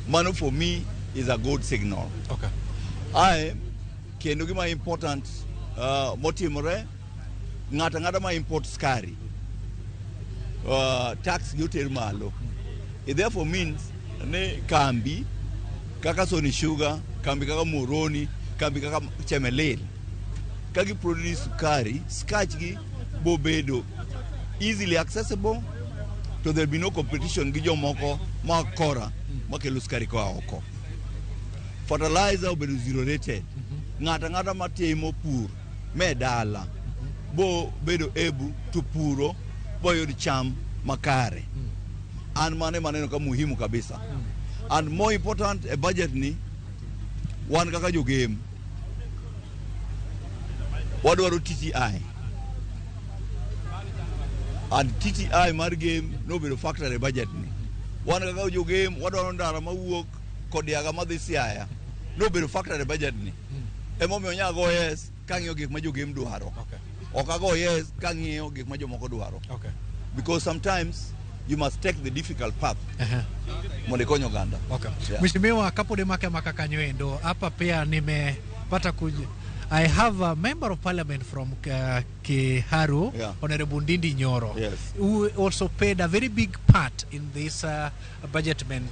Mano for me is a good signal. Okay. I kendo gima important motimore ngata ma import skari tax yoter malo. It therefore means ne kambi kaka Sony Sugar, kambi kaka Moroni, kambi kaka Chemelil kagi produce sukari, skach gi bobedo easily accessible, so there'll be no competition gi jomoko ma kora makelo sukari ko oko. Fertilizer obedo zero rated. Ngata matimo pur medala bo bedo able to puro boyod cham makare. And maneno ka muhimu kabisa. And more important, a budget ni one kaka jogem. Wadwaro TTI. And TTI mar game no bedo factor e budget ni. One kaka jogem wadwaro ndara mawuok kod yaga madhi Siaya. No bedo factor e budget ni. Emomiyo nyago yes kang'iyo gik ma jogem dwaro. Okay. Okago yes kang'iyo gik ma jomoko dwaro. Okay. Because sometimes you must take the difficult path. Mondo konyo ganda. Okay. Mheshimiwa kapode make makakanyoendo hapa pia nimepata I have a member of parliament from Kiharu, Honorable Ndindi Nyoro, who also played a very big part in this budgetment.